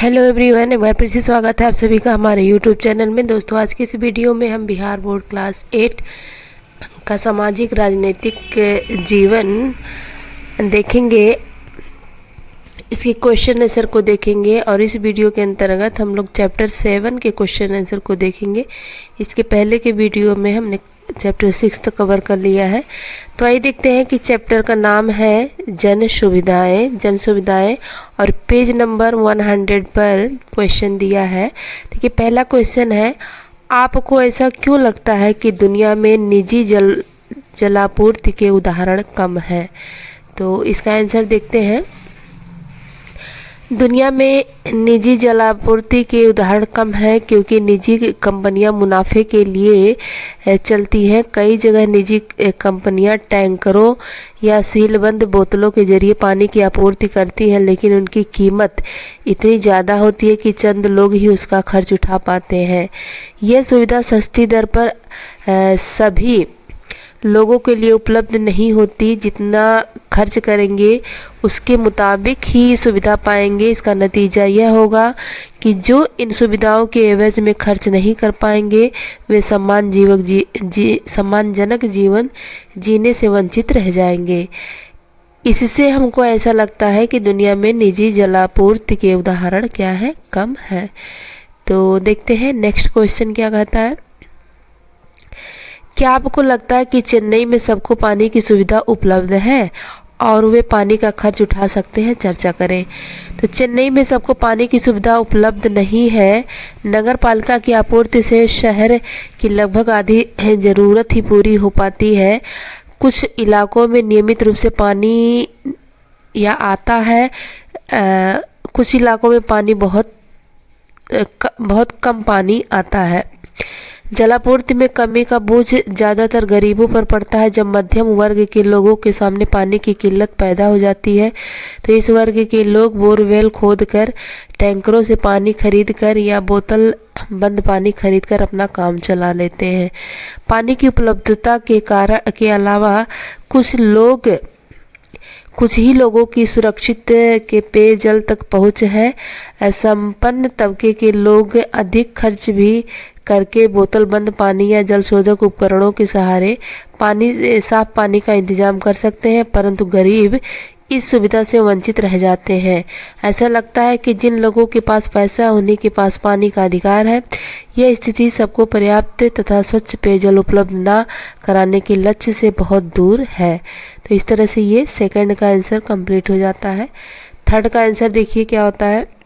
Hello everyone, एक बार फिर से स्वागत है आप सभी का हमारे यूट्यूब चैनल में। दोस्तों, आज की इस वीडियो में हम बिहार बोर्ड क्लास 8 का सामाजिक राजनीतिक जीवन देखेंगे। इसके क्वेश्चन आंसर को देखेंगे और इस वीडियो के अंतर्गत हम लोग चैप्टर 7 के क्वेश्चन आंसर को देखेंगे। इसके पहले के वीडियो में हमने चैप्टर 6 तक कवर कर लिया है। तो आइए देखते हैं कि चैप्टर का नाम है जन सुविधाएं और पेज नंबर 100 पर क्वेश्चन दिया है। देखिए, पहला क्वेश्चन है, आपको ऐसा क्यों लगता है कि दुनिया में निजी जलापूर्ति के उदाहरण कम है? तो इसका आंसर देखते हैं। दुनिया में निजी जलापूर्ति के उदाहरण कम है क्योंकि निजी कंपनियां मुनाफे के लिए चलती हैं। कई जगह निजी कंपनियां टैंकरों या सीलबंद बोतलों के जरिए पानी की आपूर्ति करती हैं, लेकिन उनकी कीमत इतनी ज़्यादा होती है कि चंद लोग ही उसका खर्च उठा पाते हैं। यह सुविधा सस्ती दर पर सभी लोगों के लिए उपलब्ध नहीं होती। जितना खर्च करेंगे उसके मुताबिक ही सुविधा पाएंगे। इसका नतीजा यह होगा कि जो इन सुविधाओं के एवज में खर्च नहीं कर पाएंगे वे सम्मानजनक जीवन जीने से वंचित रह जाएंगे। इससे हमको ऐसा लगता है कि दुनिया में निजी जलापूर्ति के उदाहरण क्या है, कम है। तो देखते हैं नेक्स्ट क्वेश्चन क्या कहता है। क्या आपको लगता है कि चेन्नई में सबको पानी की सुविधा उपलब्ध है और वे पानी का खर्च उठा सकते हैं? चर्चा करें। तो चेन्नई में सबको पानी की सुविधा उपलब्ध नहीं है। नगर पालिका की आपूर्ति से शहर की लगभग आधी ज़रूरत ही पूरी हो पाती है। कुछ इलाकों में नियमित रूप से पानी या आता है, कुछ इलाकों में पानी बहुत कम पानी आता है। जलापूर्ति में कमी का बोझ ज़्यादातर गरीबों पर पड़ता है। जब मध्यम वर्ग के लोगों के सामने पानी की किल्लत पैदा हो जाती है तो इस वर्ग के लोग बोरवेल खोदकर, टैंकरों से पानी खरीदकर या बोतल बंद पानी खरीदकर अपना काम चला लेते हैं। पानी की उपलब्धता के कारण के अलावा कुछ ही लोगों की सुरक्षित के पेयजल तक पहुंच है। संपन्न तबके के लोग अधिक खर्च भी करके बोतल बंद पानी या जल शोधक उपकरणों के सहारे साफ पानी का इंतजाम कर सकते हैं, परंतु गरीब इस सुविधा से वंचित रह जाते हैं। ऐसा लगता है कि जिन लोगों के पास पैसा उन्हीं के पास पानी का अधिकार है। यह स्थिति सबको पर्याप्त तथा स्वच्छ पेयजल उपलब्ध न कराने के लक्ष्य से बहुत दूर है। तो इस तरह से ये सेकंड का आंसर कंप्लीट हो जाता है। थर्ड का आंसर देखिए क्या होता है।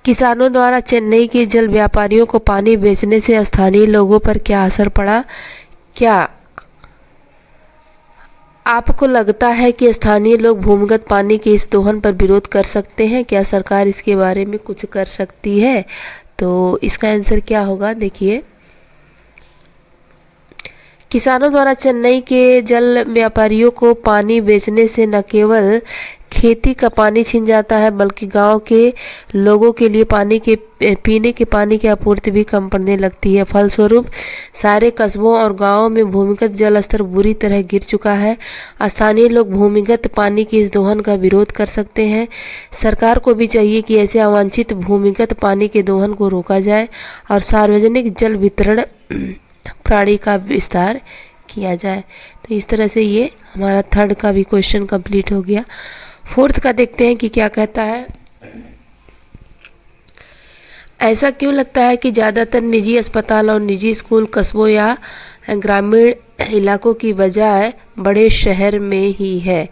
किसानों द्वारा चेन्नई के जल व्यापारियों को पानी बेचने से स्थानीय लोगों पर क्या असर पड़ा? क्या आपको लगता है कि स्थानीय लोग भूमिगत पानी के इस दोहन पर विरोध कर सकते हैं? क्या सरकार इसके बारे में कुछ कर सकती है? तो इसका आंसर क्या होगा, देखिए। किसानों द्वारा चेन्नई के जल व्यापारियों को पानी बेचने से न केवल खेती का पानी छिन जाता है बल्कि गांव के लोगों के लिए पीने के पानी की आपूर्ति भी कम पड़ने लगती है। फलस्वरूप सारे कस्बों और गांवों में भूमिगत जल स्तर बुरी तरह गिर चुका है। स्थानीय लोग भूमिगत पानी के इस दोहन का विरोध कर सकते हैं। सरकार को भी चाहिए कि ऐसे अवांछित भूमिगत पानी के दोहन को रोका जाए और सार्वजनिक जल वितरण प्रणाली का विस्तार किया जाए। तो इस तरह से ये हमारा थर्ड का भी क्वेश्चन कंप्लीट हो गया। फोर्थ का देखते हैं कि क्या कहता है। ऐसा क्यों लगता है कि ज़्यादातर निजी अस्पताल और निजी स्कूल कस्बों या ग्रामीण इलाकों की बजाय बड़े शहर में ही है?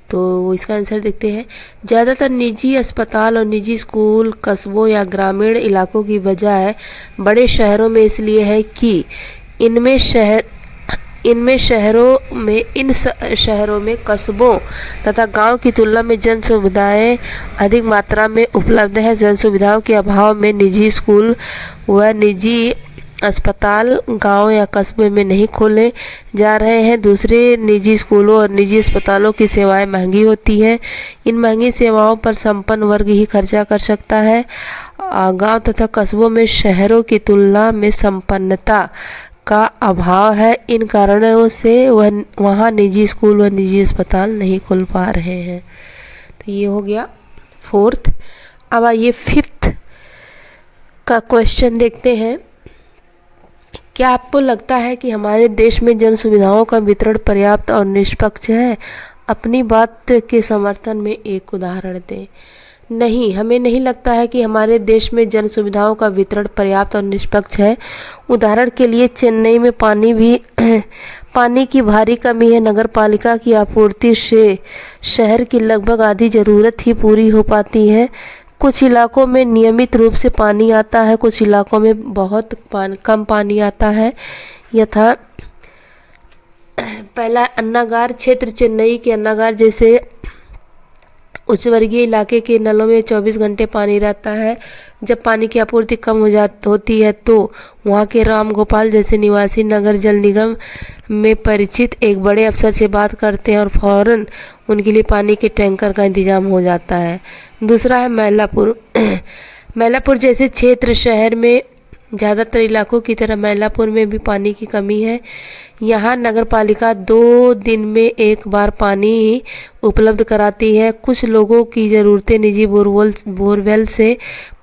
तो इसका आंसर देखते हैं। ज़्यादातर निजी अस्पताल और निजी स्कूल कस्बों या ग्रामीण इलाकों की बजाय बड़े शहरों में इसलिए है कि इन शहरों में कस्बों तथा गांव की तुलना में जन सुविधाएं अधिक मात्रा में उपलब्ध है। जन सुविधाओं के अभाव में निजी स्कूल व निजी अस्पताल गांव या कस्बे में नहीं खोले जा रहे हैं। दूसरे निजी स्कूलों और निजी अस्पतालों की सेवाएं महंगी होती हैं। इन महंगी सेवाओं पर संपन्न वर्ग ही खर्चा कर सकता है। गांव तथा कस्बों में शहरों की तुलना में संपन्नता का अभाव है। इन कारणों से वहाँ निजी स्कूल व निजी अस्पताल नहीं खुल पा रहे हैं। तो ये हो गया फोर्थ। अब आइए 5th का क्वेश्चन देखते हैं। क्या आपको लगता है कि हमारे देश में जन सुविधाओं का वितरण पर्याप्त और निष्पक्ष है? अपनी बात के समर्थन में एक उदाहरण दें। नहीं, हमें नहीं लगता है कि हमारे देश में जन सुविधाओं का वितरण पर्याप्त और निष्पक्ष है। उदाहरण के लिए चेन्नई में पानी की भारी कमी है। नगर पालिका की आपूर्ति से शहर की लगभग आधी ज़रूरत ही पूरी हो पाती है। कुछ इलाकों में नियमित रूप से पानी आता है, कुछ इलाकों में बहुत कम पानी आता है। यथा पहला अन्नागार क्षेत्र, चेन्नई के अन्नागार जैसे उच्च वर्गीय इलाके के नलों में 24 घंटे पानी रहता है। जब पानी की आपूर्ति कम होती है तो वहाँ के राम गोपाल जैसे निवासी नगर जल निगम में परिचित एक बड़े अफसर से बात करते हैं और फौरन उनके लिए पानी के टैंकर का इंतजाम हो जाता है। दूसरा है मैलापुर। मैलापुर जैसे क्षेत्र, शहर में ज़्यादातर इलाकों की तरह मैलापुर में भी पानी की कमी है। यहाँ नगर पालिका 2 दिन में एक बार पानी उपलब्ध कराती है। कुछ लोगों की ज़रूरतें निजी बोरवेल से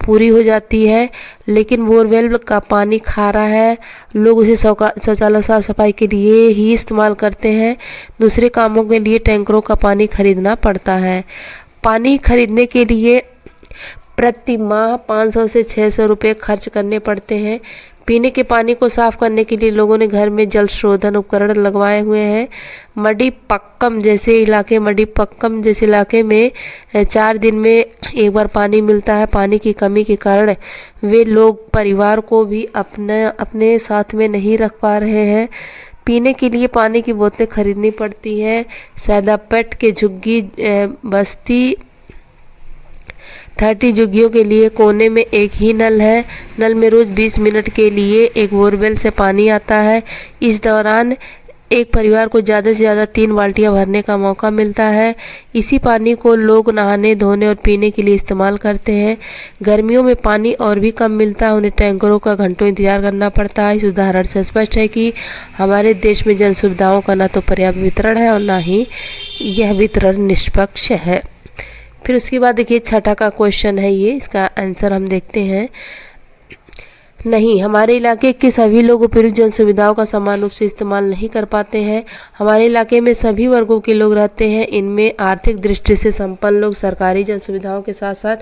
पूरी हो जाती है, लेकिन बोरवेल का पानी खारा है। लोग उसे शौचालय साफ सफाई के लिए ही इस्तेमाल करते हैं। दूसरे कामों के लिए टैंकरों का पानी खरीदना पड़ता है। पानी खरीदने के लिए प्रति माह 500 से 600 रुपये खर्च करने पड़ते हैं। पीने के पानी को साफ करने के लिए लोगों ने घर में जल शोधन उपकरण लगवाए हुए हैं। मडिपक्कम जैसे इलाके में 4 दिन में एक बार पानी मिलता है। पानी की कमी के कारण वे लोग परिवार को भी अपने साथ में नहीं रख पा रहे हैं। पीने के लिए पानी की बोतलें खरीदनी पड़ती है। सैदापेट के झुग्गी बस्ती 30 झुग्गियों के लिए कोने में एक ही नल है। नल में रोज़ 20 मिनट के लिए एक बोरवेल से पानी आता है। इस दौरान एक परिवार को ज़्यादा से ज़्यादा 3 बाल्टियाँ भरने का मौका मिलता है। इसी पानी को लोग नहाने, धोने और पीने के लिए इस्तेमाल करते हैं। गर्मियों में पानी और भी कम मिलता है, उन्हें टैंकरों का घंटों इंतजार करना पड़ता है। इस उदाहरण से स्पष्ट है कि हमारे देश में जन सुविधाओं का न तो पर्याप्त वितरण है और न ही यह वितरण निष्पक्ष है। फिर उसके बाद देखिए 6ठा का क्वेश्चन है ये, इसका आंसर हम देखते हैं। नहीं, हमारे इलाके के सभी लोग उपयुक्त जन सुविधाओं का समान रूप से इस्तेमाल नहीं कर पाते हैं। हमारे इलाके में सभी वर्गों के लोग रहते हैं। इनमें आर्थिक दृष्टि से संपन्न लोग सरकारी जन सुविधाओं के साथ साथ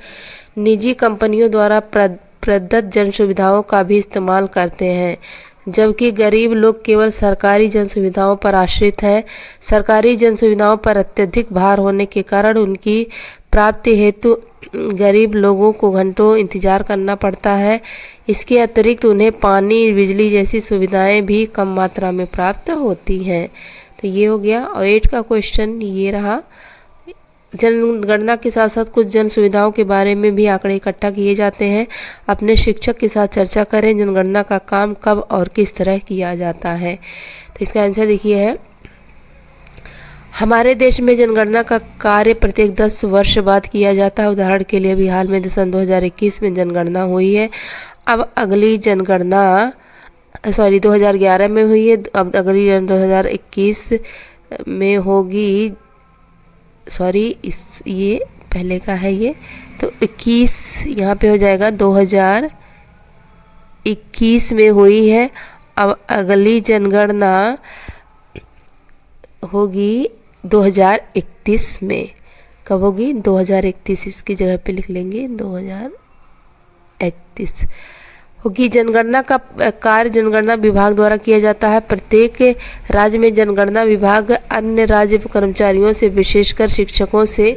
निजी कंपनियों द्वारा प्रदत्त जन सुविधाओं का भी इस्तेमाल करते हैं, जबकि गरीब लोग केवल सरकारी जन सुविधाओं पर आश्रित हैं। सरकारी जन सुविधाओं पर अत्यधिक भार होने के कारण उनकी प्राप्ति हेतु गरीब लोगों को घंटों इंतजार करना पड़ता है। इसके अतिरिक्त उन्हें पानी, बिजली जैसी सुविधाएं भी कम मात्रा में प्राप्त होती हैं। तो ये हो गया। और 8 का क्वेश्चन ये रहा। जनगणना के साथ साथ कुछ जन सुविधाओं के बारे में भी आंकड़े इकट्ठा किए जाते हैं। अपने शिक्षक के साथ चर्चा करें, जनगणना का काम कब और किस तरह किया जाता है। तो इसका आंसर देखिए है, हमारे देश में जनगणना का कार्य प्रत्येक 10 वर्ष बाद किया जाता है। उदाहरण के लिए अभी हाल में सन 2021 में जनगणना हुई है। अब अगली जनगणना 2011 में हुई है, अब अगली 2021 में होगी। ये पहले का है ये, तो 21 यहाँ पे हो जाएगा। 2021 में हुई है। अब अगली जनगणना होगी 2031 में। कब होगी? 2031। इसकी जगह पे लिख लेंगे 2031 होगी। जनगणना का कार्य जनगणना विभाग द्वारा किया जाता है। प्रत्येक राज्य में जनगणना विभाग अन्य राज्य कर्मचारियों से, विशेषकर शिक्षकों से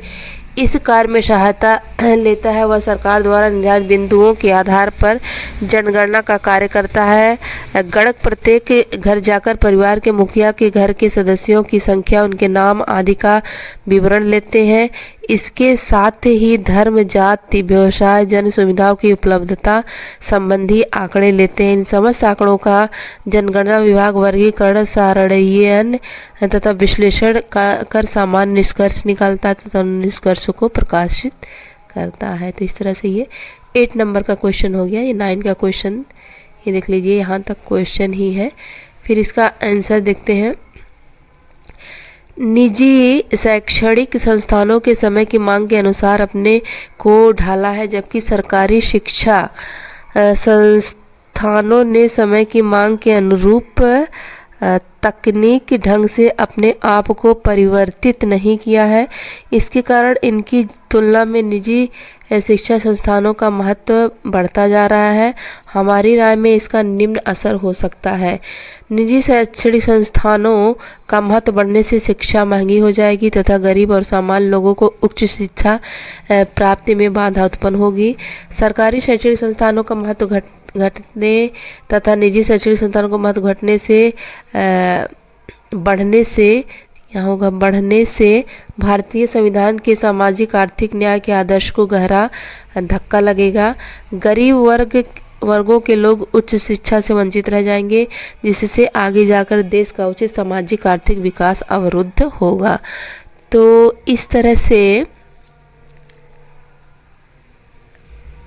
इस कार्य में सहायता लेता है। वह सरकार द्वारा निर्धारित बिंदुओं के आधार पर जनगणना का कार्य करता है। गणक प्रत्येक घर जाकर परिवार के मुखिया के घर के सदस्यों की संख्या, उनके नाम आदि का विवरण लेते हैं। इसके साथ ही धर्म, जाति, व्यवसाय, जन सुविधाओं की उपलब्धता संबंधी आंकड़े लेते हैं। इन समस्त आंकड़ों का जनगणना विभाग वर्गीकरण, सारणीयन तथा विश्लेषण कर सामान्य निष्कर्ष निकालता है तथा निष्कर्षों को प्रकाशित करता है। तो इस तरह से ये 8 नंबर का क्वेश्चन हो गया। ये 9 का क्वेश्चन ये देख लीजिए, यहाँ तक क्वेश्चन ही है। फिर इसका आंसर देखते हैं। निजी शैक्षणिक संस्थानों के समय की मांग के अनुसार अपने को ढाला है, जबकि सरकारी शिक्षा संस्थानों ने समय की मांग के अनुरूप तकनीक ढंग से अपने आप को परिवर्तित नहीं किया है। इसके कारण इनकी तुलना में निजी शिक्षा संस्थानों का महत्व बढ़ता जा रहा है। हमारी राय में इसका निम्न असर हो सकता है। निजी शैक्षणिक संस्थानों का महत्व बढ़ने से शिक्षा महंगी हो जाएगी तथा गरीब और सामान्य लोगों को उच्च शिक्षा प्राप्ति में बाधा उत्पन्न होगी। सरकारी शैक्षणिक संस्थानों का महत्व घटने तथा निजी शैक्षणिक संस्थानों का महत्व बढ़ने से भारतीय संविधान के सामाजिक आर्थिक न्याय के आदर्श को गहरा धक्का लगेगा। गरीब वर्गों के लोग उच्च शिक्षा से वंचित रह जाएंगे, जिससे आगे जाकर देश का उचित सामाजिक आर्थिक विकास अवरुद्ध होगा। तो इस तरह से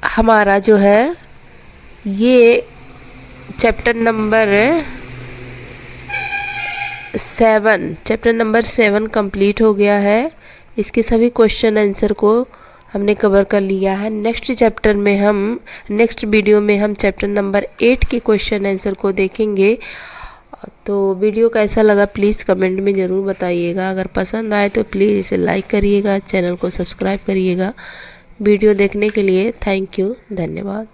हमारा जो है ये चैप्टर नंबर 7 कंप्लीट हो गया है। इसके सभी क्वेश्चन आंसर को हमने कवर कर लिया है। नेक्स्ट वीडियो में हम चैप्टर नंबर 8 के क्वेश्चन आंसर को देखेंगे। तो वीडियो कैसा लगा प्लीज़ कमेंट में ज़रूर बताइएगा। अगर पसंद आए तो प्लीज़ इसे लाइक करिएगा, चैनल को सब्सक्राइब करिएगा। वीडियो देखने के लिए थैंक यू, धन्यवाद।